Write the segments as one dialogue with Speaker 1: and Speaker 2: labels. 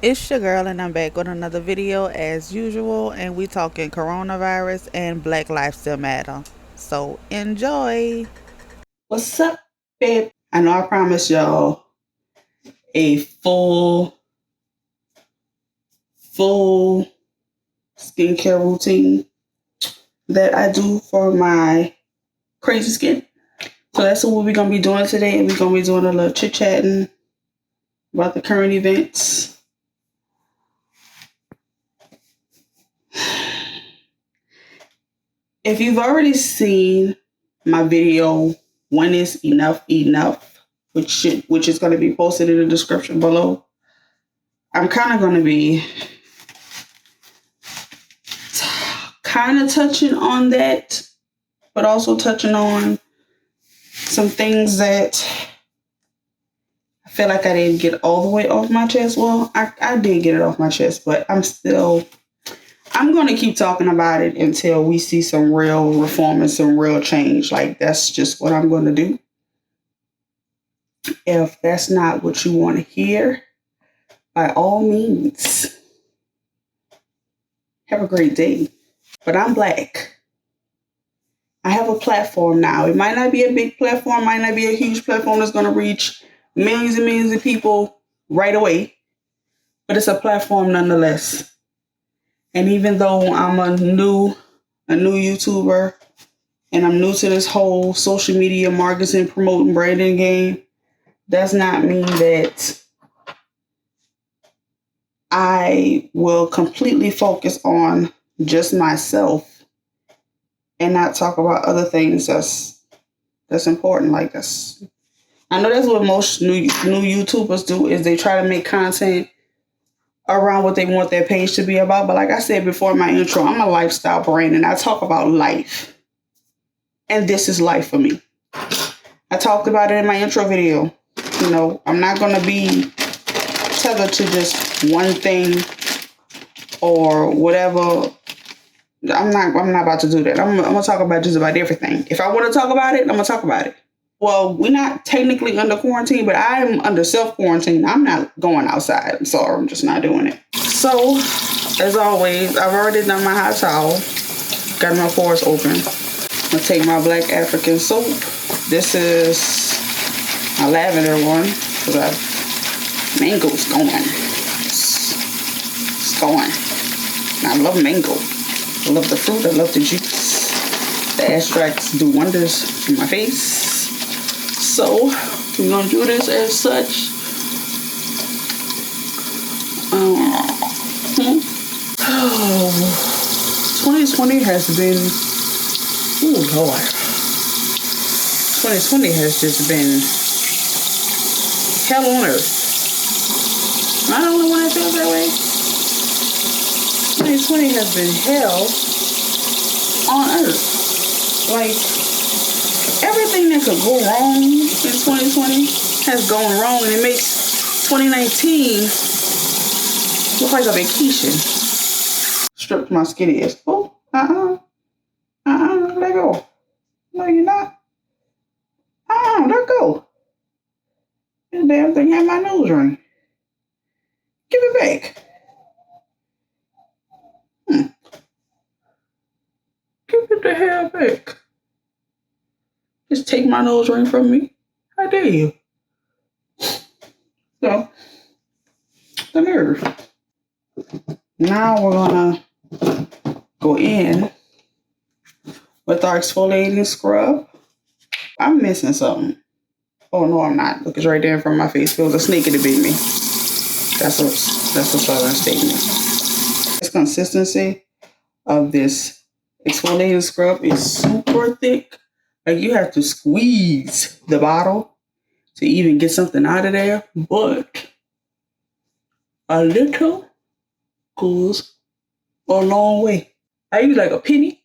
Speaker 1: It's your girl, and I'm back with another video as usual. And we talking coronavirus and Black Lives Still Matter. So enjoy.
Speaker 2: What's up, babe? I know I promised y'all a full skincare routine that I do for my crazy skin. So that's what we're gonna be doing today, and we're gonna be doing a little chit chatting about the current events. If you've already seen my video, when is enough, which is going to be posted in the description below, I'm kind of going to be kind of touching on that, but also touching on some things that I feel like I didn't get all the way off my chest. Well, I did get it off my chest, but I'm going to keep talking about it until we see some real reform and some real change. Like, that's just what I'm going to do. If that's not what you want to hear, by all means, have a great day. But I'm Black. I have a platform now. It might not be a big platform, might not be a huge platform that's going to reach millions and millions of people right away, but it's a platform nonetheless. And even though I'm a new YouTuber, and I'm new to this whole social media marketing, promoting, branding game, does not mean that I will completely focus on just myself and not talk about other things that's important. Like us, I know that's what most new YouTubers do, is they try to make content around what they want their page to be about. But like I said before in my intro, I'm a lifestyle brand, and I talk about life. And this is life for me. I talked about it in my intro video. You know, I'm not going to be tethered to just one thing or whatever. I'm not about to do that. I'm going to talk about just about everything. If I want to talk about it, I'm going to talk about it. Well, we're not technically under quarantine, but I'm under self-quarantine. I'm not going outside. I'm sorry. I'm just not doing it. So, as always, I've already done my hot towel. Got my pores open. I'm going to take my Black African soap. This is a lavender one, because mango's going. It's going. I love mango. I love the fruit. I love the juice. The extracts do wonders in my face. So we're going to do this as such. 2020 has been, oh Lord. 2020 has just been hell on earth. Am I the only one that feels that way? 2020 has been hell on earth. Like, everything that could go wrong in 2020 has gone wrong, and it makes 2019 look like a vacation. Stripped my skinny ass. Oh, let go. No, you're not. Let go. This damn thing had my nose ring. Give it back. Give it the hell back. Just take my nose ring from me. How dare you? So, the nerve. Now we're gonna go in with our exfoliating scrub. I'm missing something. Oh no, I'm not. Look, it's right there in front of my face. Feels a snake in the bit me. That's a southern statement. This consistency of this exfoliating scrub is super thick. Like, you have to squeeze the bottle to even get something out of there. But a little goes a long way. I use like a penny.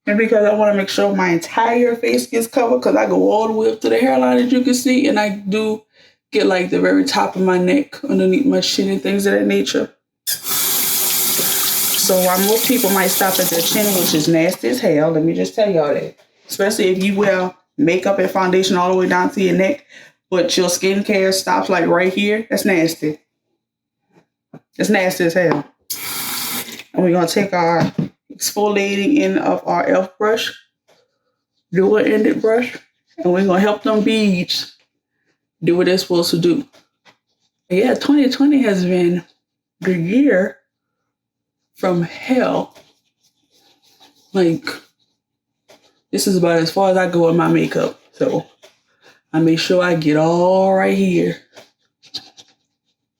Speaker 2: And because I want to make sure my entire face gets covered, because I go all the way up to the hairline, as you can see, and I do get like the very top of my neck, underneath my chin and things of that nature. So while most people might stop at their chin, which is nasty as hell, let me just tell y'all that. Especially if you wear makeup and foundation all the way down to your neck. but your skincare stops like right here, that's nasty. It's nasty as hell. And we're gonna take our exfoliating end of our elf brush, dual ended brush, and we're gonna help them beads do what they're supposed to do. Yeah, 2020 has been the year from hell. Like, this is about as far as I go with my makeup. So I make sure I get all right here.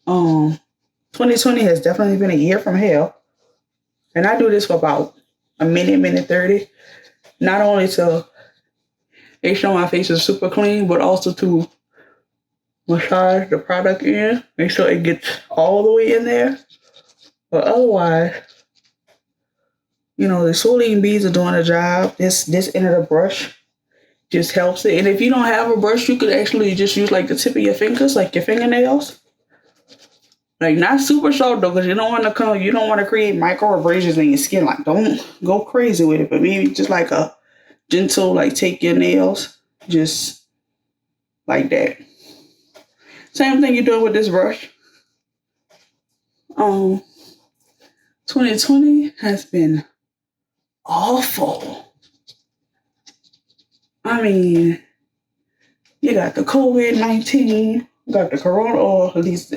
Speaker 2: 2020 has definitely been a year from hell. And I do this for about a minute 30. Not only to make sure my face is super clean, but also to massage the product in, make sure it gets all the way in there. But otherwise, the exfoliating beads are doing a job. This end of the brush just helps it. And if you don't have a brush, you could actually just use like the tip of your fingers, like your fingernails. Like not super sharp though, because you don't want to create micro abrasions in your skin. Like don't go crazy with it, but maybe just like a gentle, like take your nails, just like that. Same thing you're doing with this brush. 2020 has been awful. I mean, you got the COVID-19, you got the corona, or at least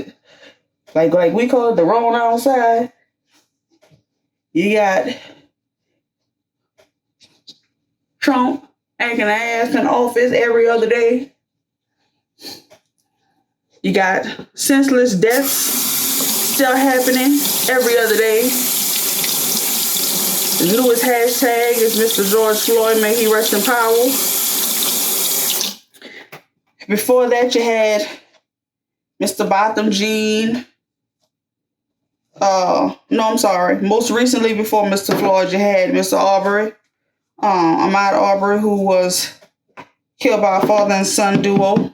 Speaker 2: like we call it the Rona outside. You got Trump acting ass in office every other day. You got senseless deaths still happening every other day. The newest hashtag is Mr. George Floyd, may he rest in power. Before that, you had Mr. Botham Jean. No, I'm sorry. Most recently, before Mr. Floyd, you had Mr. Arbery. Ahmaud Arbery, who was killed by a father and son duo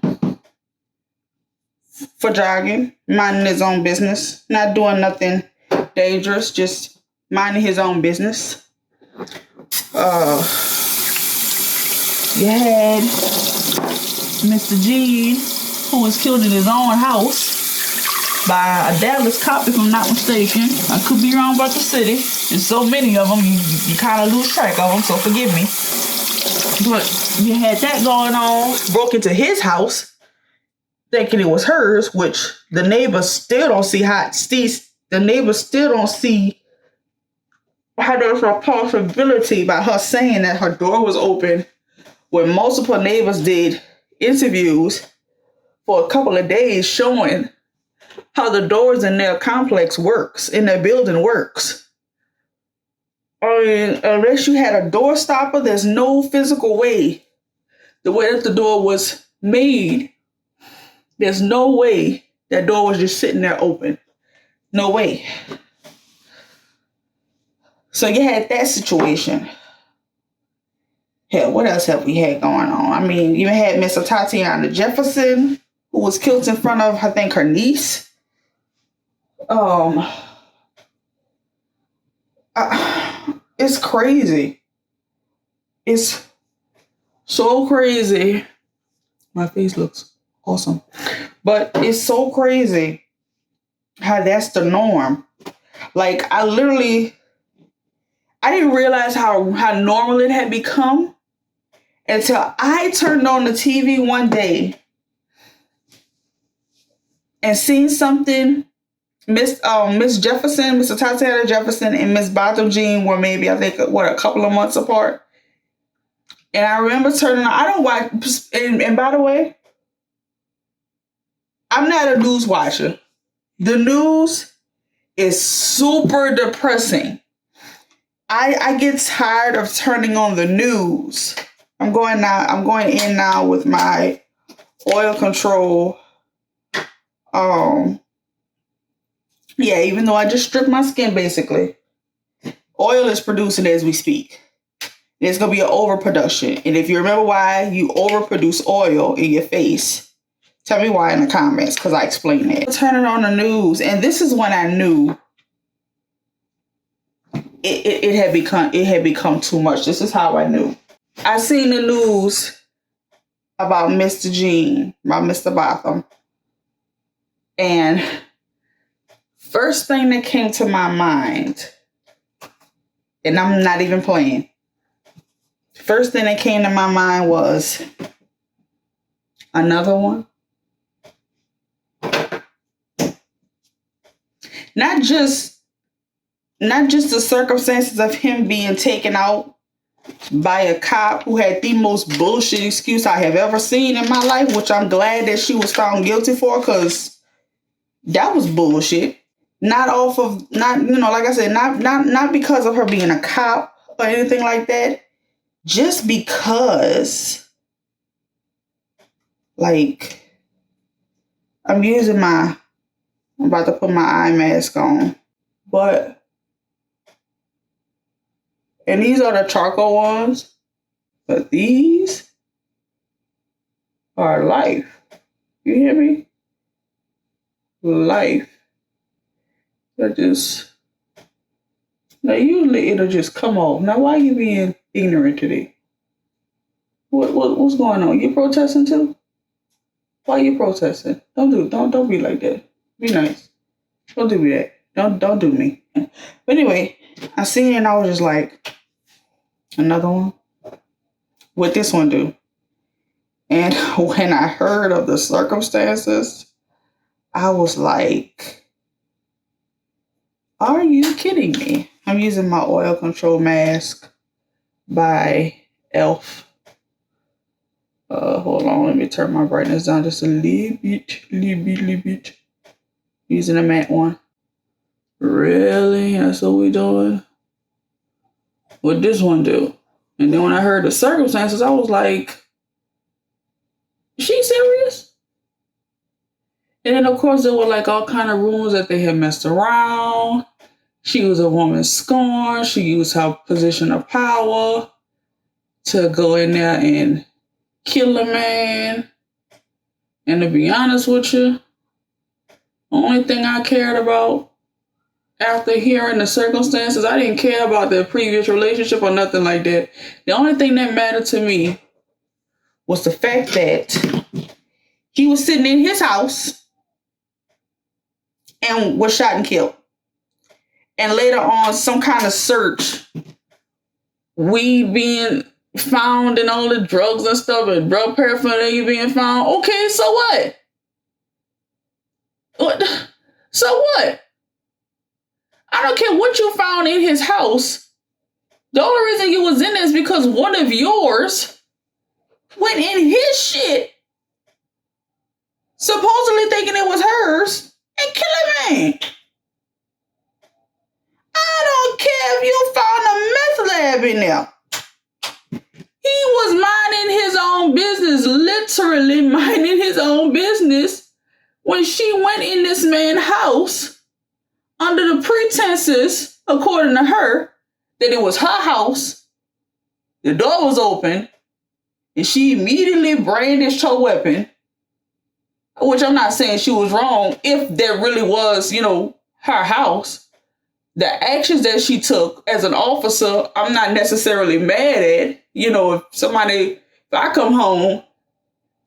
Speaker 2: for jogging, minding his own business, not doing nothing dangerous, just minding his own business. You had Mr. Gene, who was killed in his own house by a Dallas cop, if I'm not mistaken. I could be wrong about the city. There's so many of them, you kind of lose track of them, so forgive me. But you had that going on. Broke into his house, thinking it was hers, which the neighbors still don't see how there's a possibility by her saying that her door was open when multiple neighbors did interviews for a couple of days showing how the doors in their complex works, in their building works. I mean, unless you had a door stopper, there's no physical way. The way that the door was made, there's no way that door was just sitting there open. No way. So you had that situation. Hell, what else have we had going on? I mean, you had Miss Tatiana Jefferson, who was killed in front of, I think, her niece. It's crazy. It's so crazy. My face looks awesome. But it's so crazy how that's the norm. Like, I didn't realize how normal it had become until I turned on the TV one day and seen something. Miss Jefferson, Mr. Tatiana Jefferson, and Miss Botham Jean were maybe, I think, a couple of months apart. And I remember turning on, I don't watch, and by the way, I'm not a news watcher. The news is super depressing. I get tired of turning on the news. I'm going in now with my oil control. Yeah, even though I just stripped my skin basically, oil is producing as we speak. There's going to be an overproduction. And if you remember why you overproduce oil in your face, tell me why in the comments, because I explained it. Turning on the news, and this is when I knew it had become too much. This is how I knew. I seen the news about Mr. Jean, about Mr. Botham. And first thing that came to my mind, and I'm not even playing, first thing that came to my mind was another one. Not just the circumstances of him being taken out by a cop who had the most bullshit excuse I have ever seen in my life, which I'm glad that she was found guilty for, because that was bullshit. Not off of, not, like I said, not because of her being a cop or anything like that. Just because, like, I'm about to put my eye mask on. And these are the charcoal ones. But these are life. You hear me? Life. Now usually it'll just come off. Now why are you being ignorant today? What's going on? You protesting too? Why are you protesting? Don't be like that. Be nice. Don't do that. Don't do me. But anyway, I seen it and I was just like, another one? What this one do? And when I heard of the circumstances, I was like, are you kidding me? I'm using my oil control mask by Elf. Hold on, let me turn my brightness down just a little bit. Using a matte one. Really? That's what we doing? What this one do? And then when I heard the circumstances, I was like, is she serious? And then of course there were like all kind of rumors that they had messed around. She was a woman scorned. She used her position of power to go in there and kill a man. And to be honest with you, the only thing I cared about after hearing the circumstances, I didn't care about their previous relationship or nothing like that. The only thing that mattered to me was the fact that he was sitting in his house and was shot and killed. And later on, some kind of search, weed being found and all the drugs and stuff and drug paraphernalia being found. Okay, so what? So what? I don't care what you found in his house. The only reason you was in there is because one of yours went in his shit, supposedly thinking it was hers, and killed a man. I don't care if you found a meth lab in there. He was minding his own business, literally minding his own business, when she went in this man's house under the pretenses, according to her, that it was her house. The door was open, and she immediately brandished her weapon, which I'm not saying she was wrong if there really was, her house. The actions that she took as an officer, I'm not necessarily mad at. If I come home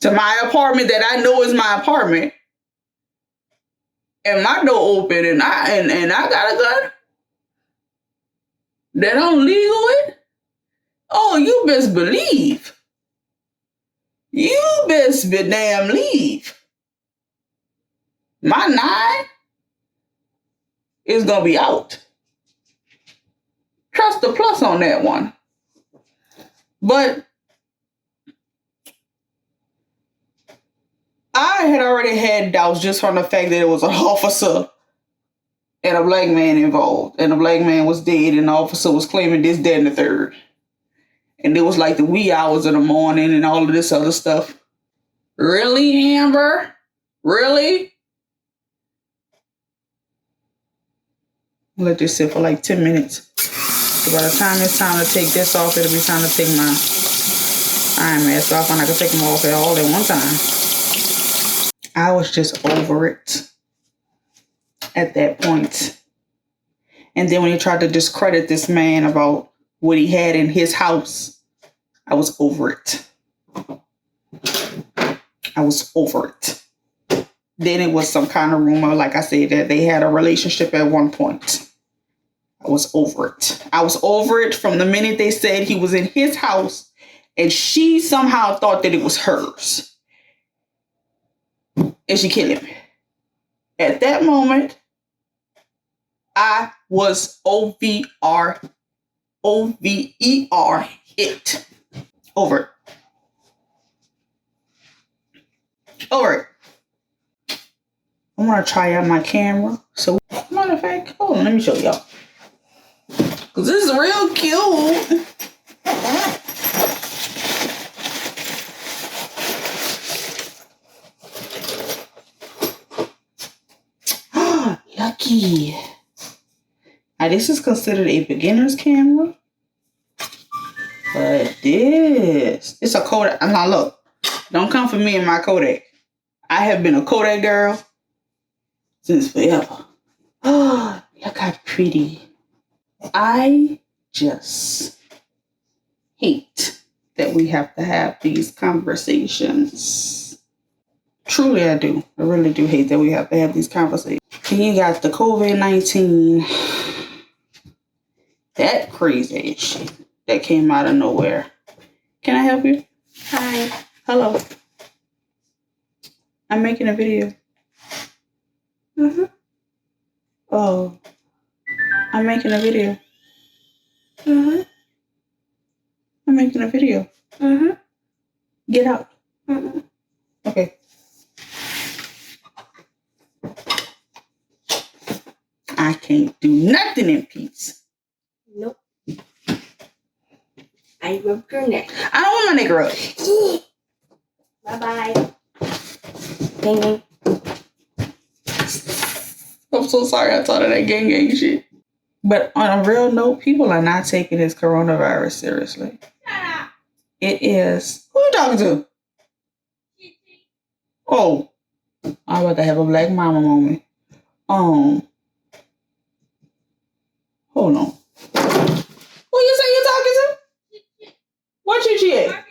Speaker 2: to my apartment that I know is my apartment, and my door open and I got a gun that I'm legal with, oh, you best believe. You best be damn leave. My 9 is gonna be out. Trust the plus on that one. But I had already had doubts just from the fact that it was an officer and a black man involved. And the black man was dead and the officer was claiming this, that, and the third. And it was like the wee hours of the morning and all of this other stuff. Really, Amber? Really? Let this sit for like 10 minutes. So by the time it's time to take this off, it'll be time to take my eye mask off, and I can take them off all at one time. I was just over it at that point. And then when he tried to discredit this man about what he had in his house, I was over it. I was over it. Then it was some kind of rumor, like I said, that they had a relationship at one point. I was over it. I was over it from the minute they said he was in his house and she somehow thought that it was hers. And she killed him. At that moment, I was OVER it. Over it. Over it. I want to try out my camera. So, matter of fact, hold on, let me show y'all. Because this is real cute. Yucky. Now, this is considered a beginner's camera. But it's a Kodak. Now, look, don't come for me and my Kodak. I have been a Kodak girl since forever. Oh, look how pretty. I just hate that we have to have these conversations. Truly, I do. I really do hate that we have to have these conversations. And you got the Covid-19, that crazy shit that came out of nowhere. Can I help you?
Speaker 3: Hi.
Speaker 2: Hello. I'm making a video.
Speaker 3: Mm-hmm.
Speaker 2: Oh, I'm making a video.
Speaker 3: Mm-hmm.
Speaker 2: I'm making a video.
Speaker 3: Mm-hmm.
Speaker 2: Get out.
Speaker 3: Mm-hmm.
Speaker 2: Okay. I can't do nothing in peace.
Speaker 3: Nope. I rubbed your neck.
Speaker 2: I don't want my neck rubbed.
Speaker 3: Bye-bye. Ding ding.
Speaker 2: I'm so sorry I thought of that gang shit. But on a real note, people are not taking this coronavirus seriously. It is. Who you talking to? Oh, I'm about to have a black mama moment. Hold on. Who you say you're talking to? What Chi at?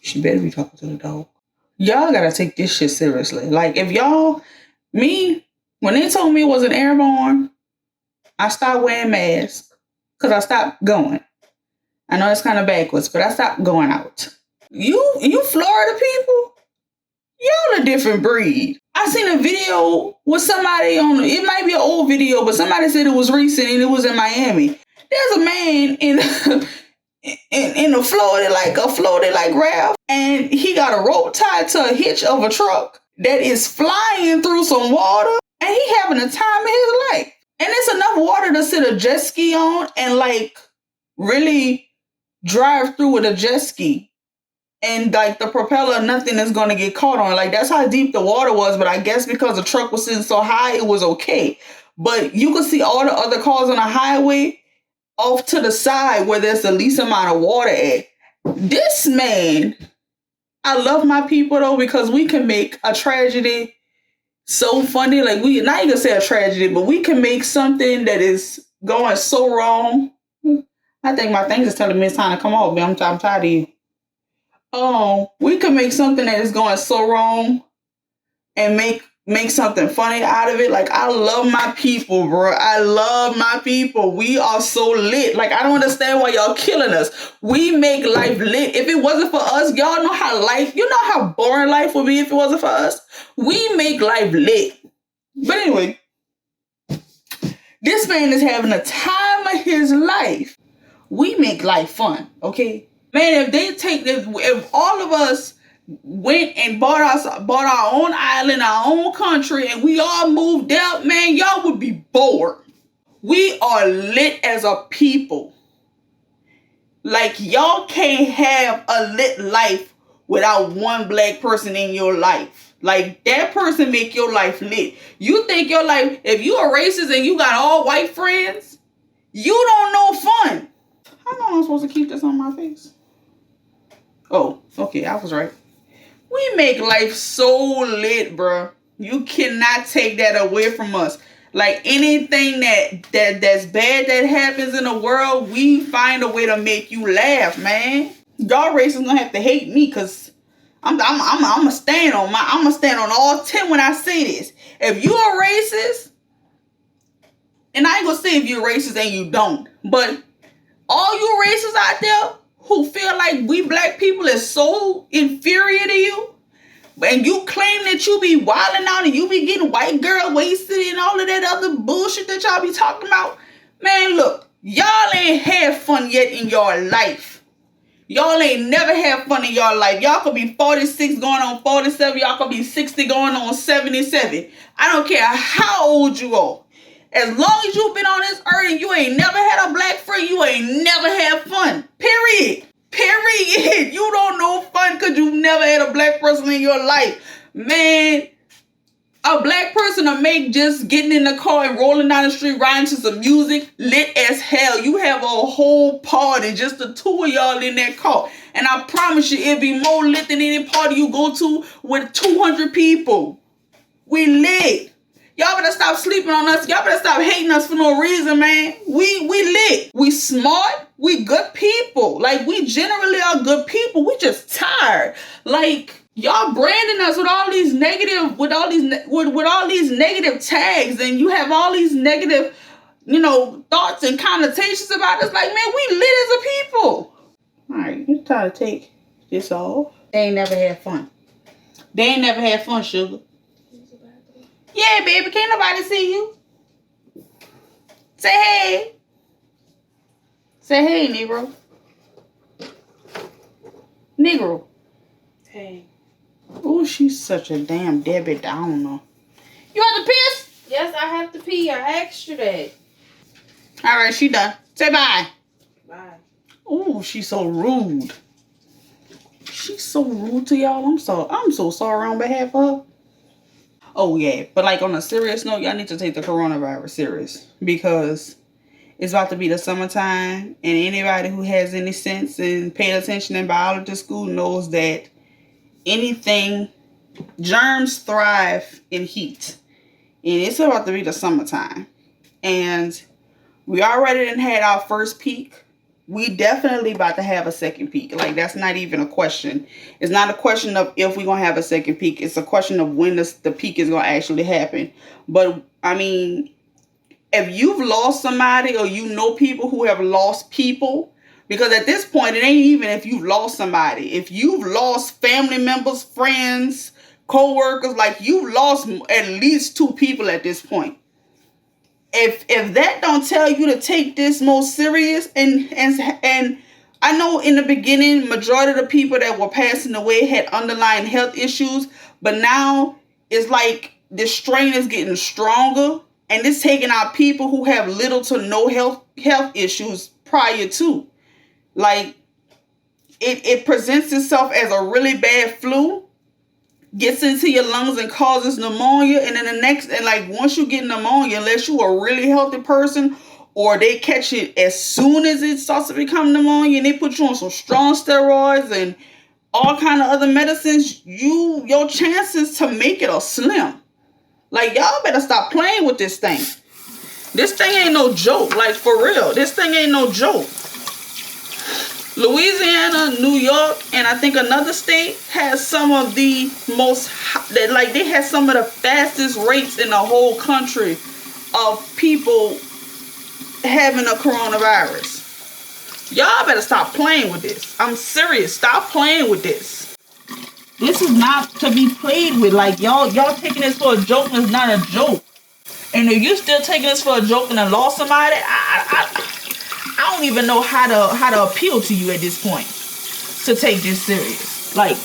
Speaker 2: She better be talking to the dog. Y'all gotta take this shit seriously. Like, if y'all, when they told me it wasn't airborne, I stopped wearing masks because I stopped going. I know it's kind of backwards, but I stopped going out. You Florida people, y'all a different breed. I seen a video with somebody it might be an old video, but somebody said it was recent and it was in Miami. There's a man in a Florida like Ralph, and he got a rope tied to a hitch of a truck that is flying through some water, and he having a time of his life. And it's enough water to sit a jet ski on and like really drive through with a jet ski. And like the propeller, nothing is going to get caught on. Like, that's how deep the water was. But I guess because the truck was sitting so high, it was okay. But you could see all the other cars on the highway off to the side where there's the least amount of water at. This man, I love my people though, because we can make a tragedy so funny. Like, we not even say a tragedy, but we can make something that is going so wrong. I think my thing is telling me it's time to come off, man. I'm tired of you. We could make something that is going so wrong and make something funny out of it. Like, I love my people, bro. I love my people. We are so lit. Like, I don't understand why y'all killing us. We make life lit. If it wasn't for us, y'all know how boring life would be if it wasn't for us. We make life lit. But anyway, this man is having a time of his life. We make life fun, okay? Man, if all of us went and bought our own island, our own country, and we all moved out, man, y'all would be bored. We are lit as a people. Like, y'all can't have a lit life without one black person in your life. Like, that person make your life lit. You think your life, if you are racist and you got all white friends, you don't know fun. How long am I supposed to keep this on my face? Oh, okay, I was right. We make life so lit, bro. You cannot take that away from us. Like, anything that's bad that happens in the world, we find a way to make you laugh, man. Y'all racists gonna have to hate me because I'm gonna stand on all 10 when I say this. If you are racist, and I ain't gonna say if you're racist and you don't, but all you racists out there who feel like we black people is so inferior to you, and you claim that you be wilding out and you be getting white girl wasted and all of that other bullshit that y'all be talking about, man, look, y'all ain't had fun yet in your life. Y'all ain't never had fun in your life. Y'all could be 46 going on 47. Y'all could be 60 going on 77. I don't care how old you are. As long as you've been on this earth and you ain't never had a black friend, you ain't never had fun. Period. Period. You don't know fun because you never had a black person in your life. Man, a black person will make just getting in the car and rolling down the street, riding to some music, lit as hell. You have a whole party, just the two of y'all in that car. And I promise you, it'll be more lit than any party you go to with 200 people. We lit. Y'all better stop sleeping on us. Y'all better stop hating us for no reason, man. We lit. We smart. We good people. Like, we generally are good people. We just tired. Like, y'all branding us with all these negative, with all these negative tags, and you have all these negative, thoughts and connotations about us. Like, man, we lit as a people. All right, it's time to take this off. They ain't never had fun. They ain't never had fun, sugar. Yeah, baby, can't nobody see you. Say hey. Say hey, Negro. Negro.
Speaker 3: Hey.
Speaker 2: Oh, she's such a damn Debbie Downer. You have to piss?
Speaker 3: Yes, I have to pee. I asked you that.
Speaker 2: All right, she done. Say bye.
Speaker 3: Bye.
Speaker 2: Oh, she's so rude. She's so rude to y'all. I'm so sorry on behalf of her. Oh, yeah. But, like, on a serious note, y'all need to take the coronavirus serious. Because it's about to be the summertime. And anybody who has any sense and paid attention in biology school knows that germs thrive in heat. And it's about to be the summertime. And we already done had our first peak. We definitely about to have a second peak. Like, that's not even a question. It's not a question of if we're going to have a second peak. It's a question of when the peak is going to actually happen. But, I mean, if you've lost somebody or you know people who have lost people, because at this point, it ain't even if you've lost somebody. If you've lost family members, friends, co-workers, like, you've lost at least 2 people at this point. If that don't tell you to take this more serious, and I know in the beginning, majority of the people that were passing away had underlying health issues, but now it's like the strain is getting stronger, and it's taking out people who have little to no health issues prior to. Like, it presents itself as a really bad flu, gets into your lungs and causes pneumonia, and then once you get pneumonia, unless you a really healthy person, or they catch it as soon as it starts to become pneumonia and they put you on some strong steroids and all kind of other medicines, your chances to make it are slim. Like, y'all better stop playing with this thing. This thing ain't no joke. Like, for real, this thing ain't no joke. Louisiana, New York, and I think another state has some of the they have some of the fastest rates in the whole country of people having a coronavirus. Y'all better stop playing with this. I'm serious. Stop playing with this. This is not to be played with. Like, y'all taking this for a joke, and it's not a joke. And if you still taking this for a joke and I lost somebody, I don't even know how to appeal to you at this point to take this serious. Like,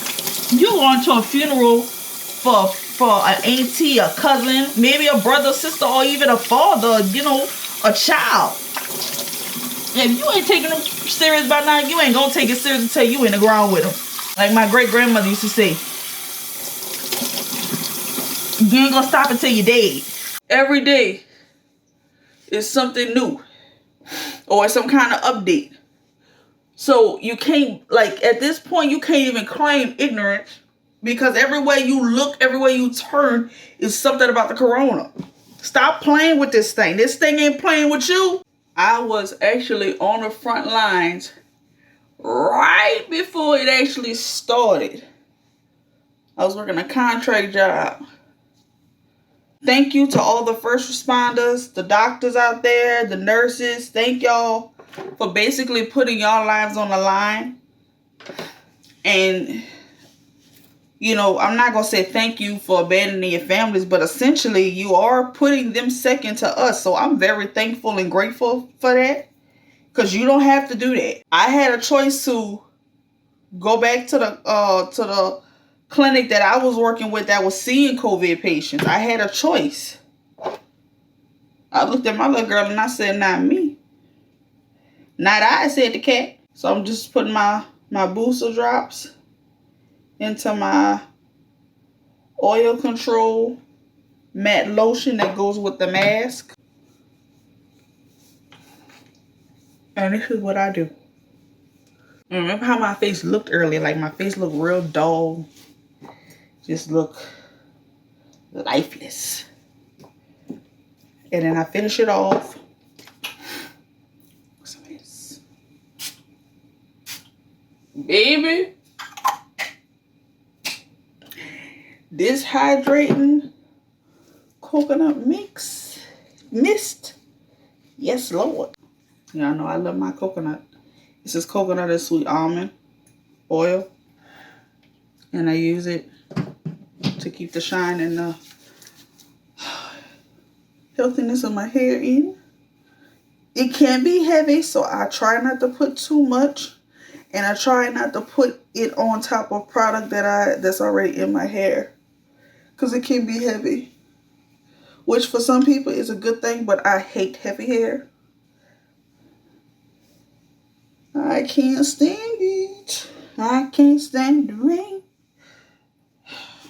Speaker 2: you going to a funeral for an auntie, a cousin, maybe a brother, sister, or even a father, a child. If you ain't taking them serious by now, you ain't gonna take it serious until you in the ground with them. Like my great grandmother used to say, you ain't gonna stop until you're dead. Every day is something new. Or some kind of update. So you can't, like, at this point, you can't even claim ignorance, because everywhere you look, everywhere you turn is something about the corona. Stop playing with this thing. This thing ain't playing with you. I was actually on the front lines right before it actually started. I was working a contract job. Thank you to all the first responders, the doctors out there, the nurses. Thank y'all for basically putting y'all lives on the line. And, you know, I'm not going to say thank you for abandoning your families, but essentially you are putting them second to us. So I'm very thankful and grateful for that, because you don't have to do that. I had a choice to go back to the clinic that I was working with that was seeing COVID patients. I had a choice. I looked at my little girl and I said, not me. Not I, said the cat. So I'm just putting my booster drops into my oil control matte lotion that goes with the mask. And this is what I do. Remember how my face looked earlier? Like my face looked real dull. Just look lifeless. And then I finish it off. Baby, this hydrating coconut mist. Yes, Lord. Y'all know I love my coconut. This is coconut and sweet almond oil. And I use it to keep the shine and the healthiness of my hair in. It can be heavy, so I try not to put too much. And I try not to put it on top of product that's already in my hair, because it can be heavy. Which for some people is a good thing, but I hate heavy hair. I can't stand it. I can't stand the rain.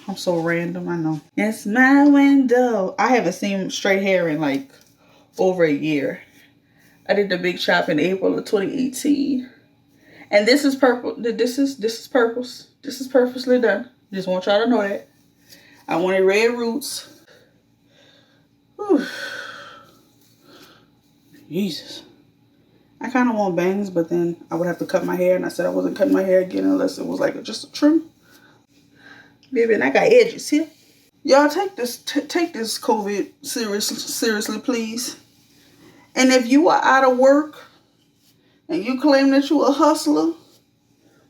Speaker 2: I'm so random, I know. It's my window. I haven't seen straight hair in like over a year. I did the big chop in April of 2018. And this is purple. This is purpose. This is purposely done. Just want y'all to know that. I wanted red roots. Whew. Jesus. I kind of want bangs, but then I would have to cut my hair. And I said I wasn't cutting my hair again unless it was like just a trim. Baby, and I got edges here. Y'all take this COVID seriously, please. And if you are out of work and you claim that you a hustler,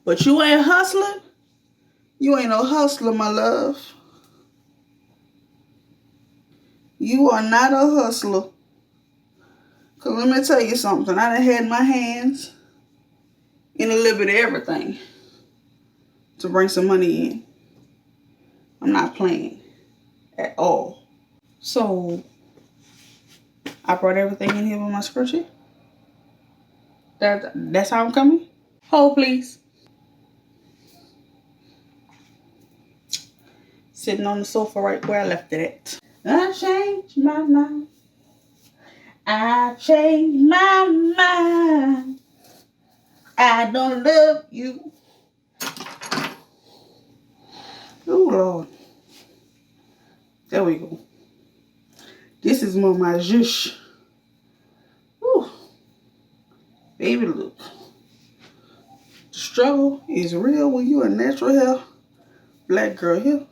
Speaker 2: but you ain't hustling, you ain't no hustler, my love. You are not a hustler. Because let me tell you something. I done had my hands in a little bit of everything to bring some money in. I'm not playing at all. So, I brought everything in here with my spreadsheet. That's how I'm coming. Hold, please. Sitting on the sofa right where I left it at. I changed my mind. I changed my mind. I don't love you. Oh, Lord. There we go. This is more my zhush. Whew. Baby, look. The struggle is real when you a natural hair black girl here.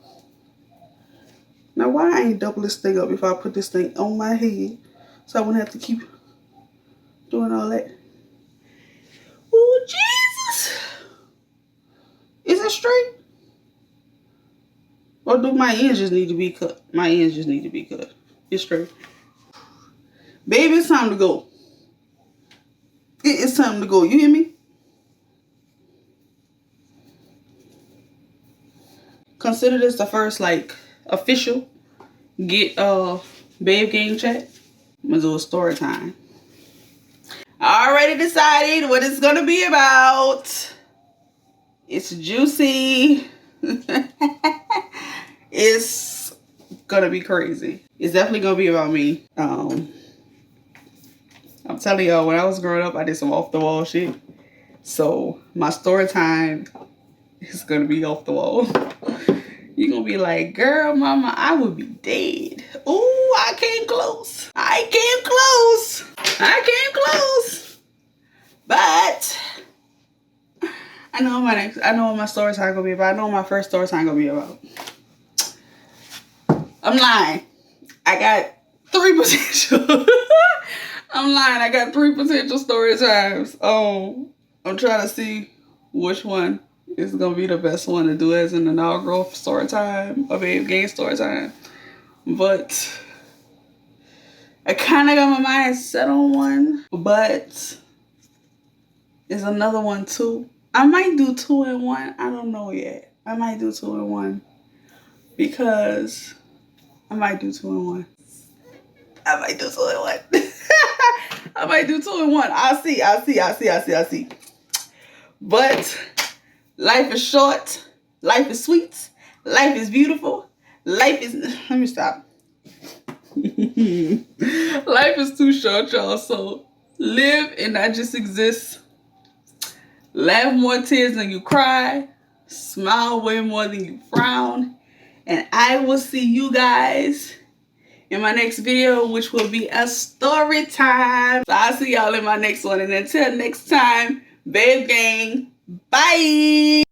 Speaker 2: Now, why I ain't double this thing up if I put this thing on my head so I wouldn't have to keep doing all that? Oh, Jesus. Is it straight? Or do my ends just need to be cut? My ends just need to be cut. It's straight. Baby, it's time to go. It is time to go. You hear me? Consider this the first, like, official get babe game chat. I'm gonna do a story time. I already decided what it's gonna be about. It's juicy. It's gonna be crazy. It's definitely gonna be about me. I'm telling y'all, when I was growing up, I did some off the wall shit. So my story time is gonna be off the wall. You're gonna be like, girl, mama, I would be dead. Ooh, I came close. I came close. But I know what my story time gonna be about. I know what my first story time gonna be about. I'm lying. I got 3 potential. I'm lying. I got 3 potential story times. I'm trying to see which one is gonna be the best one to do as an inaugural story time or babe game story time. But I kind of got my mind set on one, but there's another one too. I might do 2 in 1. I don't know yet. I might do 2 in 1 because I might do 2 in 1. I might do 2 in 1. I might do 2 in 1. I'll see. But life is short. Life is sweet. Life is beautiful. Life is. Let me stop. Life is too short, y'all. So live and not just exist. Laugh more tears than you cry. Smile way more than you frown. And I will see you guys in my next video, which will be a story time. So I'll see y'all in my next one. And until next time, babe gang, bye.